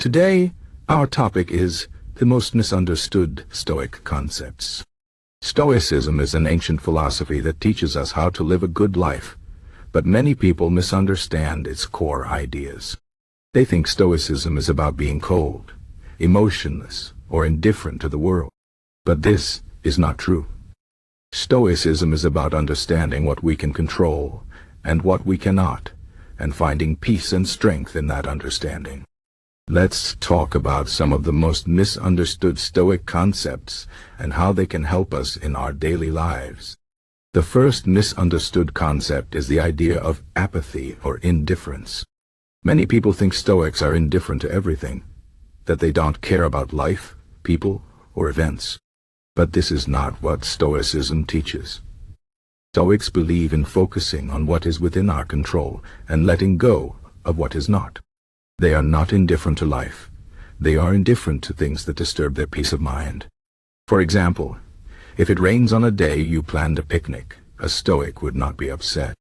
Today, our topic is the most misunderstood Stoic concepts. Stoicism is an ancient philosophy that teaches us how to live a good life, but many people misunderstand its core ideas. They think Stoicism is about being cold, emotionless, or indifferent to the world. But this is not true. Stoicism is about understanding what we can control and what we cannot, and finding peace and strength in that understanding. Let's talk about some of the most misunderstood Stoic concepts and how they can help us in our daily lives. The first misunderstood concept is the idea of apathy or indifference. Many people think Stoics are indifferent to everything, that they don't care about life, people, or events. But this is not what Stoicism teaches. Stoics believe in focusing on what is within our control and letting go of what is not. They are not indifferent to life. They are indifferent to things that disturb their peace of mind. For example, if it rains on a day you planned a picnic, a Stoic would not be upset.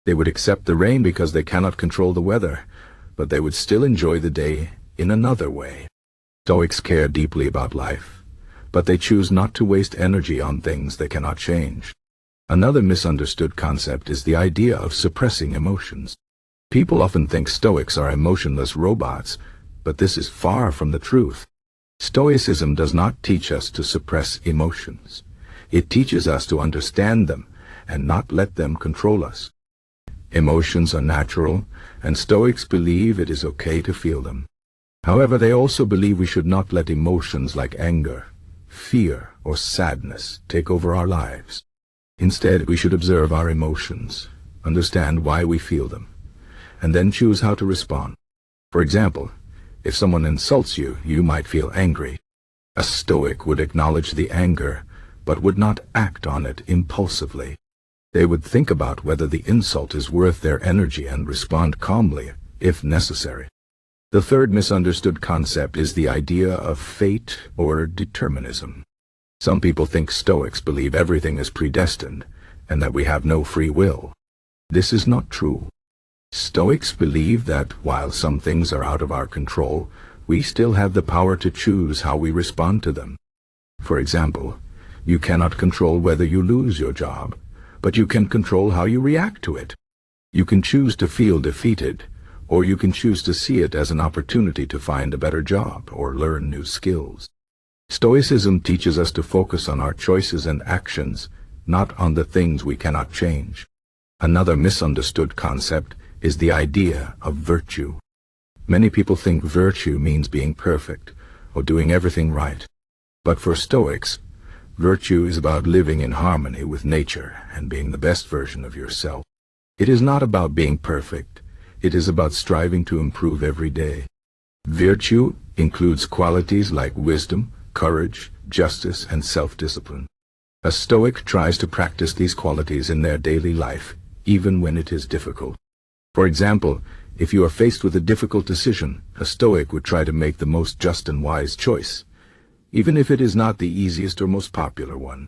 They would accept the rain because they cannot control the weather, but they would still enjoy the day in another way. Stoics care deeply about life, but they choose not to waste energy on things they cannot change. Another misunderstood concept is the idea of suppressing emotions. People often think Stoics are emotionless robots, but this is far from the truth. Stoicism does not teach us to suppress emotions. It teaches us to understand them and not let them control us. Emotions are natural, and Stoics believe it is okay to feel them. However, they also believe we should not let emotions like anger, fear, or sadness take over our lives. Instead, we should observe our emotions, understand why we feel them, and then choose how to respond. For example, if someone insults you, you might feel angry. A Stoic would acknowledge the anger, but would not act on it impulsively. They would think about whether the insult is worth their energy and respond calmly, if necessary. The third misunderstood concept is the idea of fate or determinism. Some people think Stoics believe everything is predestined, and that we have no free will. This is not true. Stoics believe that while some things are out of our control, we still have the power to choose how we respond to them. For example, you cannot control whether you lose your job, but you can control how you react to it. You can choose to feel defeated, or you can choose to see it as an opportunity to find a better job or learn new skills. Stoicism teaches us to focus on our choices and actions, not on the things we cannot change. Another misunderstood concept is the idea of virtue. Many people think virtue means being perfect or doing everything right. But for Stoics, virtue is about living in harmony with nature and being the best version of yourself. It is not about being perfect. It is about striving to improve every day. Virtue includes qualities like wisdom, courage, justice, and self-discipline. A Stoic tries to practice these qualities in their daily life, even when it is difficult. For example, if you are faced with a difficult decision, a Stoic would try to make the most just and wise choice, even if it is not the easiest or most popular one.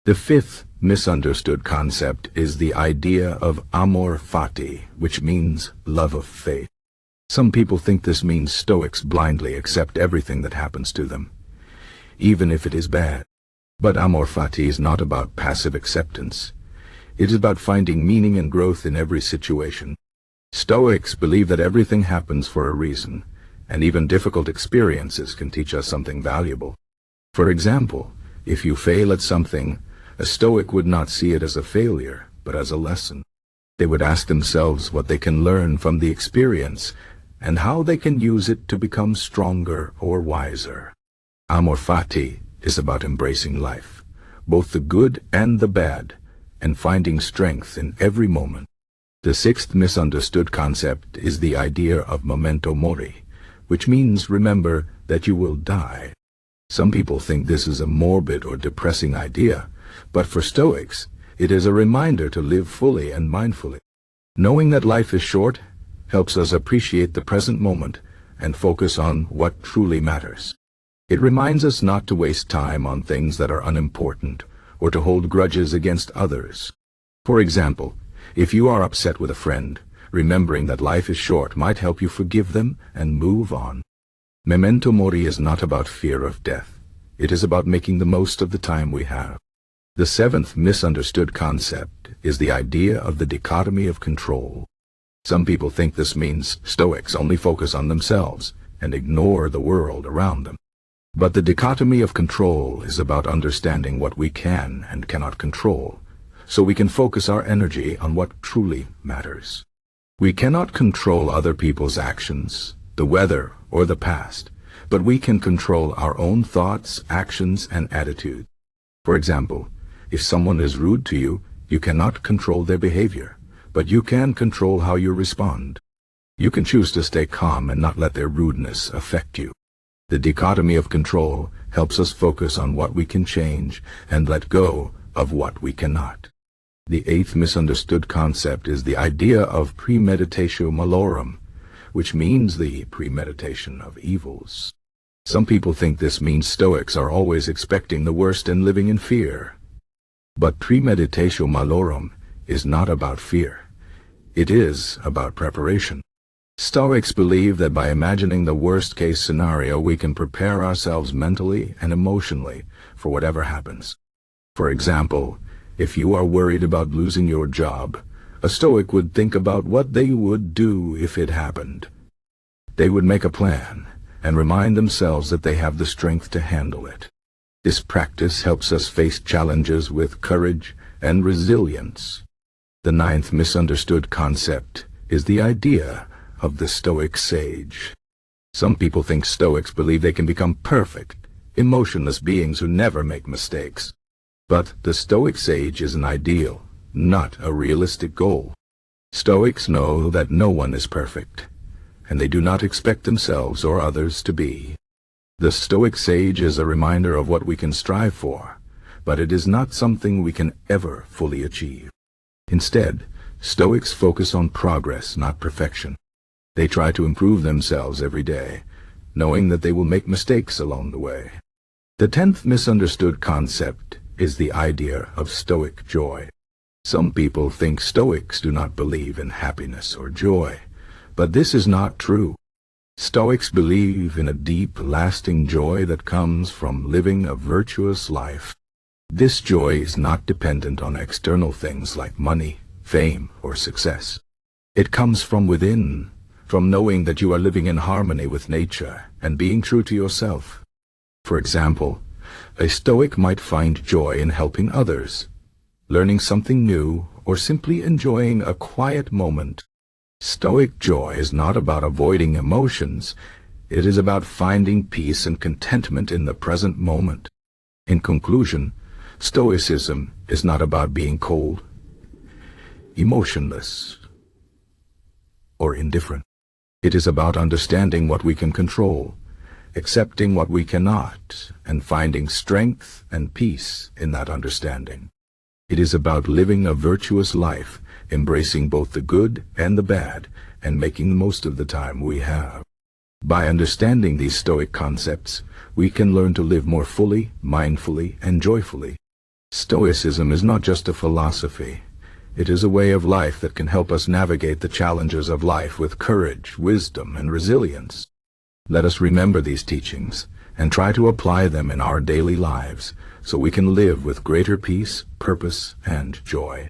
The fifth misunderstood concept is the idea of amor fati, which means love of fate. Some people think this means Stoics blindly accept everything that happens to them, even if it is bad. But amor fati is not about passive acceptance. It is about finding meaning and growth in every situation. Stoics believe that everything happens for a reason, and even difficult experiences can teach us something valuable. For example, if you fail at something, a Stoic would not see it as a failure, but as a lesson. They would ask themselves what they can learn from the experience and how they can use it to become stronger or wiser. Amor fati is about embracing life, both the good and the bad, and finding strength in every moment. The sixth misunderstood concept is the idea of memento mori, which means remember that you will die. Some people think this is a morbid or depressing idea, but for Stoics, it is a reminder to live fully and mindfully. Knowing that life is short helps us appreciate the present moment and focus on what truly matters. It reminds us not to waste time on things that are unimportant or to hold grudges against others. For example, if you are upset with a friend, remembering that life is short might help you forgive them and move on. Memento mori is not about fear of death. It is about making the most of the time we have. The seventh misunderstood concept is the idea of the dichotomy of control. Some people think this means Stoics only focus on themselves and ignore the world around them. But the dichotomy of control is about understanding what we can and cannot control, so we can focus our energy on what truly matters. We cannot control other people's actions, the weather, or the past, but we can control our own thoughts, actions, and attitude. For example, if someone is rude to you, you cannot control their behavior, but you can control how you respond. You can choose to stay calm and not let their rudeness affect you. The dichotomy of control helps us focus on what we can change and let go of what we cannot. The eighth misunderstood concept is the idea of premeditatio malorum, which means the premeditation of evils. Some people think this means Stoics are always expecting the worst and living in fear. But premeditatio malorum is not about fear. It is about preparation. Stoics believe that by imagining the worst-case scenario, we can prepare ourselves mentally and emotionally for whatever happens. For example, if you are worried about losing your job, a Stoic would think about what they would do if it happened. They would make a plan and remind themselves that they have the strength to handle it. This practice helps us face challenges with courage and resilience. The ninth misunderstood concept is the idea of the Stoic sage. Some people think Stoics believe they can become perfect, emotionless beings who never make mistakes. But the Stoic sage is an ideal, not a realistic goal. Stoics know that no one is perfect, and they do not expect themselves or others to be. The Stoic sage is a reminder of what we can strive for, but it is not something we can ever fully achieve. Instead, Stoics focus on progress, not perfection. They try to improve themselves every day, knowing that they will make mistakes along the way. The 10th misunderstood concept is the idea of Stoic joy. Some people think Stoics do not believe in happiness or joy, but this is not true. Stoics believe in a deep, lasting joy that comes from living a virtuous life. This joy is not dependent on external things like money, fame, or success. It comes from within, from knowing that you are living in harmony with nature and being true to yourself. For example, a Stoic might find joy in helping others, learning something new, or simply enjoying a quiet moment. Stoic joy is not about avoiding emotions. It is about finding peace and contentment in the present moment. In conclusion, Stoicism is not about being cold, emotionless, or indifferent. It is about understanding what we can control, accepting what we cannot, and finding strength and peace in that understanding. It is about living a virtuous life, embracing both the good and the bad, and making the most of the time we have. By understanding these Stoic concepts, we can learn to live more fully, mindfully, and joyfully. Stoicism is not just a philosophy. It is a way of life that can help us navigate the challenges of life with courage, wisdom, and resilience. Let us remember these teachings and try to apply them in our daily lives so we can live with greater peace, purpose, and joy.